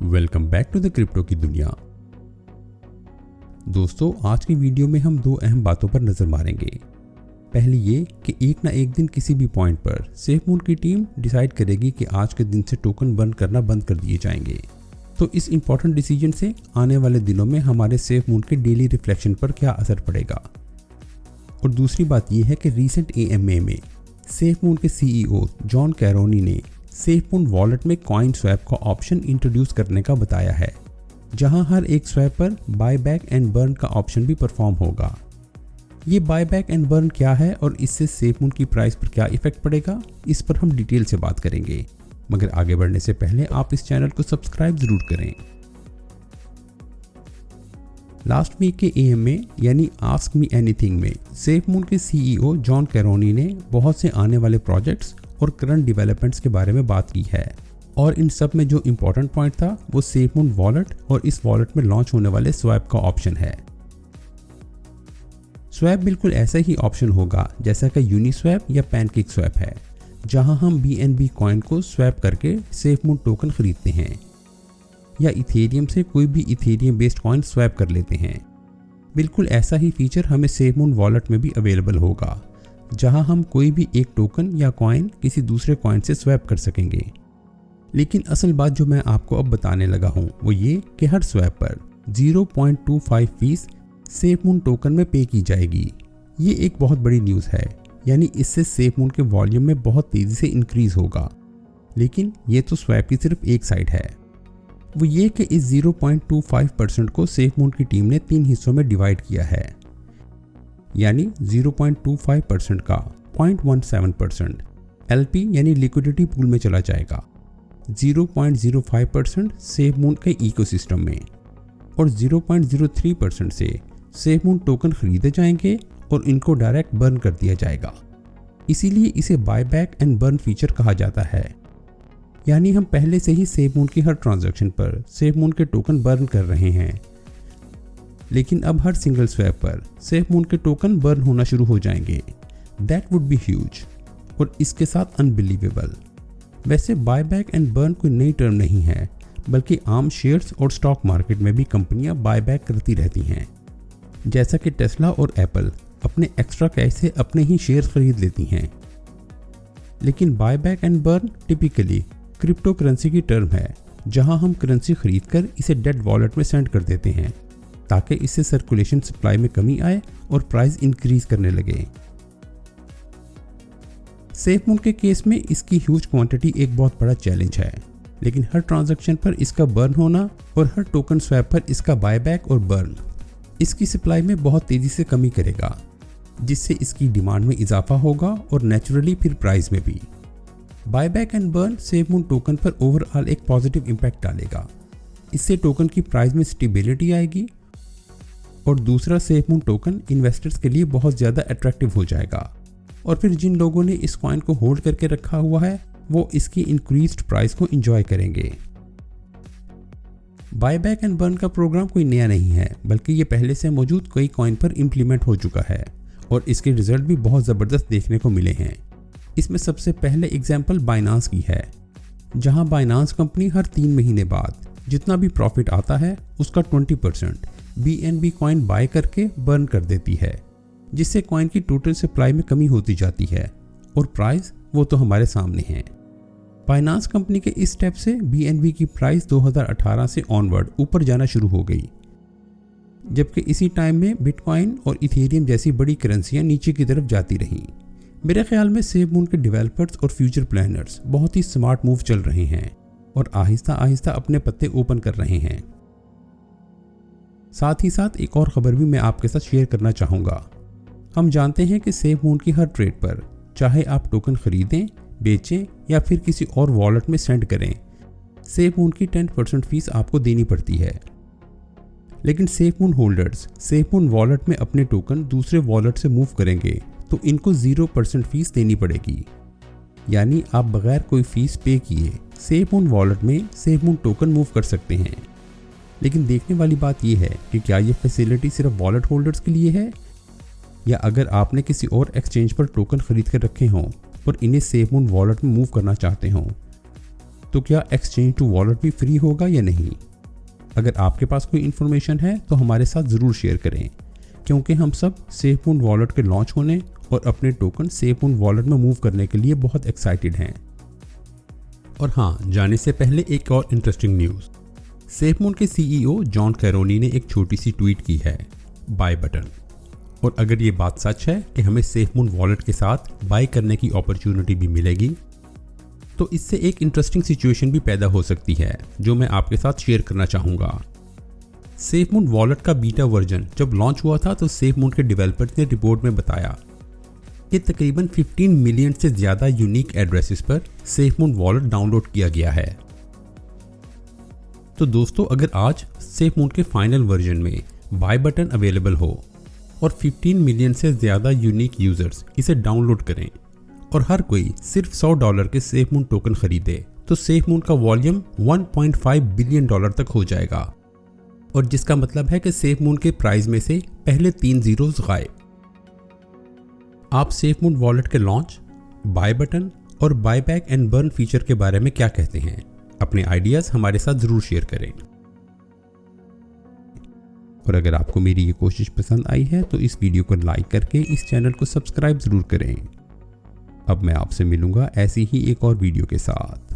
Welcome back to the crypto की दुनिया। दोस्तों, आज की वीडियो में हम दो अहम बातों पर नजर मारेंगे। पहली ये कि एक ना एक दिन किसी भी पॉइंट पर सेफमून की टीम डिसाइड करेगी कि आज के दिन से टोकन बर्न करना बंद कर दिए जाएंगे। तो इस इंपॉर्टेंट डिसीजन से आने वाले दिनों में हमारे सेफमून के डेली रिफ्लेक्शन पर क्या असर पड़ेगा। और दूसरी बात यह है कि रीसेंट AMA में सेफमून के CEO जॉन कैरोनी ने सेफमून वॉलेट में कॉइन स्वैप का ऑप्शन इंट्रोड्यूस करने का बताया है, जहां हर एक स्वैप पर बाय बैक एंड बर्न का ऑप्शन भी परफॉर्म होगा। ये बाय बैक एंड बर्न क्या है और इससे सेफमून की प्राइस पर क्या इफेक्ट पड़ेगा, इस पर हम डिटेल से बात करेंगे। मगर आगे बढ़ने से पहले आप इस चैनल को सब्सक्राइब जरूर करें। लास्ट वीक के AMA यानी आस्क मी एनीथिंग में सेफमून के CEO जॉन कैरोनी ने बहुत से आने वाले प्रोजेक्ट्स और करंट डेवलपमेंट्स के बारे में बात की है, और इन सब में जो इम्पोर्टेंट पॉइंट था वो सेफमून वॉलेट और इस वॉलेट में लॉन्च होने वाले स्वैप का ऑप्शन है। स्वैप बिल्कुल ऐसा ही ऑप्शन होगा जैसा कि यूनिस्वैप या पैनकेक स्वैप है, जहां हम BNB कॉइन को स्वैप करके सेफमून टोकन खरीदते हैं या इथेरियम से कोई भी इथेरियम बेस्ड कॉइन स्वैप कर लेते हैं। बिल्कुल ऐसा ही फीचर हमें सेफमून वॉलेट में भी अवेलेबल होगा, जहां हम कोई भी एक टोकन या कॉइन किसी दूसरे कॉइन से स्वैप कर सकेंगे। लेकिन असल बात जो मैं आपको अब बताने लगा हूं वो ये कि हर स्वैप पर 0.25 फीस सेफमून टोकन में पे की जाएगी। ये एक बहुत बड़ी न्यूज़ है, यानी इससे सेफमून के वॉल्यूम में बहुत तेज़ी से इंक्रीज होगा। लेकिन ये तो स्वैप की सिर्फ एक साइड है। वो ये कि इस 0.25% को सेफमून की टीम ने 3 हिस्सों में डिवाइड किया है, यानी 0.25% का 0.17% LP यानी लिक्विडिटी पूल में चला जाएगा, 0.05% सेफमून के इकोसिस्टम में और 0.03% से सेफमून टोकन खरीदे जाएंगे और इनको डायरेक्ट बर्न कर दिया जाएगा। इसीलिए इसे buy back and burn feature कहा जाता है। यानी हम पहले से ही सेफमून की हर ट्रांजैक्शन पर सेफमून के टोकन बर्न कर रहे हैं, लेकिन अब हर सिंगल स्वैप पर सेफमून के टोकन बर्न होना शुरू हो जाएंगे। दैट वुड बी ह्यूज और इसके साथ अनबिलीवेबल। वैसे बाय बैक एंड बर्न कोई नई टर्म नहीं है, बल्कि आम शेयर्स और स्टॉक मार्केट में भी कंपनियां बाय बैक करती रहती हैं। जैसा कि टेस्ला और एप्पल अपने एक्स्ट्रा कैश से अपने ही शेयर्स खरीद लेती हैं। लेकिन buy back and burn typically crypto currency की टर्म है, जहां हम करेंसी खरीदकर इसे डेड वॉलेट में सेंड कर देते हैं ताकि इससे सर्कुलेशन सप्लाई में कमी आए और प्राइस इंक्रीज करने लगे। सेफमून के केस में इसकी ह्यूज क्वांटिटी एक बहुत बड़ा चैलेंज है, लेकिन हर ट्रांजैक्शन पर इसका बर्न होना और हर टोकन स्वैप पर इसका बायबैक और बर्न इसकी सप्लाई में बहुत तेजी से कमी करेगा, जिससे इसकी डिमांड में इजाफा होगा और नेचुरली फिर प्राइस में भी। Buyback and burn SafeMoon token पर ओवरऑल एक पॉजिटिव इम्पैक्ट डालेगा। इससे टोकन की प्राइस में स्टेबिलिटी आएगी और दूसरा सेफमून टोकन इन्वेस्टर्स के लिए बहुत ज़्यादा अट्रैक्टिव हो जाएगा, और फिर जिन लोगों ने इस कॉइन को होल्ड करके रखा हुआ है वो इसकी इंक्रीज्ड प्राइस को एंजॉय करेंगे। बायबैक एंड बर्न का प्रोग्राम कोई नया नहीं है, बल्कि ये पहले से मौजूद कई कॉइन पर इम्प्लीमेंट हो चुका है और इसके रिजल्ट भी बहुत ज़बरदस्त देखने को मिले हैं। इसमें सबसे पहले एग्जाम्पल बाइनांस की है, जहां बाइनांस कंपनी हर 3 महीने बाद जितना भी प्रॉफिट आता है उसका 20% BNB कॉइन बाय करके बर्न कर देती है, जिससे कॉइन की टोटल सप्लाई में कमी होती जाती है और प्राइस वो तो हमारे सामने है। बाइनांस कंपनी के इस स्टेप से BNB की प्राइस 2018 से ऑनवर्ड ऊपर जाना शुरू हो गई, जबकि इसी टाइम में बिटकॉइन और इथेरियम जैसी बड़ी करेंसियां नीचे की तरफ जाती रहीं। मेरे ख्याल में सेफमून के डेवलपर्स और फ्यूचर प्लानर्स बहुत ही स्मार्ट मूव चल रहे हैं और आहिस्ता आहिस्ता अपने पत्ते ओपन कर रहे हैं। साथ ही साथ एक और खबर भी मैं आपके साथ शेयर करना चाहूँगा। हम जानते हैं कि सेफमून की हर ट्रेड पर, चाहे आप टोकन खरीदें, बेचें या फिर किसी और वॉलेट में सेंड करें, सेफमून की 10% फीस आपको देनी पड़ती है। लेकिन सेफमून होल्डर्स सेफमून वॉलेट में अपने टोकन दूसरे वॉलेट से मूव करेंगे तो इनको 0% फीस देनी पड़ेगी। यानी आप बगैर कोई फीस पे किए सेफमून वॉलेट में सेफमून टोकन मूव कर सकते हैं। लेकिन देखने वाली बात यह है कि क्या ये फैसिलिटी सिर्फ वॉलेट होल्डर्स के लिए है, या अगर आपने किसी और एक्सचेंज पर टोकन खरीद कर रखे हों और इन्हें सेफमून वॉलेट में मूव करना चाहते हों तो क्या एक्सचेंज टू वॉलेट भी फ्री होगा या नहीं? अगर आपके पास कोई इन्फॉर्मेशन है तो हमारे साथ ज़रूर शेयर करें, क्योंकि हम सब SafeMoon वॉलेट के लॉन्च होने और अपने टोकन SafeMoon वॉलेट में मूव करने के लिए बहुत एक्साइटेड हैं। और हाँ, जाने से पहले एक और इंटरेस्टिंग न्यूज़। SafeMoon के CEO जॉन कैरोनी ने एक छोटी सी ट्वीट की है, बाय बटन। और अगर ये बात सच है कि हमें SafeMoon वॉलेट के साथ बाय करने की अपॉर्चुनिटी भी मिलेगी, तो इससे एक इंटरेस्टिंग सिचुएशन भी पैदा हो सकती है जो मैं आपके साथ शेयर करना चाहूँगा। SafeMoon वॉलेट का बीटा वर्जन जब लॉन्च हुआ था तो SafeMoon के डेवलपर्स ने रिपोर्ट में बताया कि तकरीबन 15 मिलियन से ज़्यादा यूनिक एड्रेसेस पर SafeMoon वॉलेट डाउनलोड किया गया है। तो दोस्तों, अगर आज SafeMoon के फाइनल वर्जन में बाय बटन अवेलेबल हो और 15 मिलियन से ज़्यादा यूनिक यूज़र्स इसे डाउनलोड करें और हर कोई सिर्फ $100 के SafeMoon टोकन खरीदे, तो SafeMoon का वॉल्यूम $1.5 बिलियन तक हो जाएगा। और जिसका मतलब है कि SafeMoon के प्राइस में से पहले 3 ज़ीरोज़ गायब। आप SafeMoon वॉलेट के लॉन्च, बाय बटन और buy back and burn feature के बारे में क्या कहते हैं? अपने आइडियाज़ हमारे साथ ज़रूर शेयर करें। और अगर आपको मेरी ये कोशिश पसंद आई है तो इस वीडियो को लाइक करके इस चैनल को सब्सक्राइब ज़रूर करें। अब मैं आपसे मिलूंगा ऐसी ही एक और वीडियो के साथ।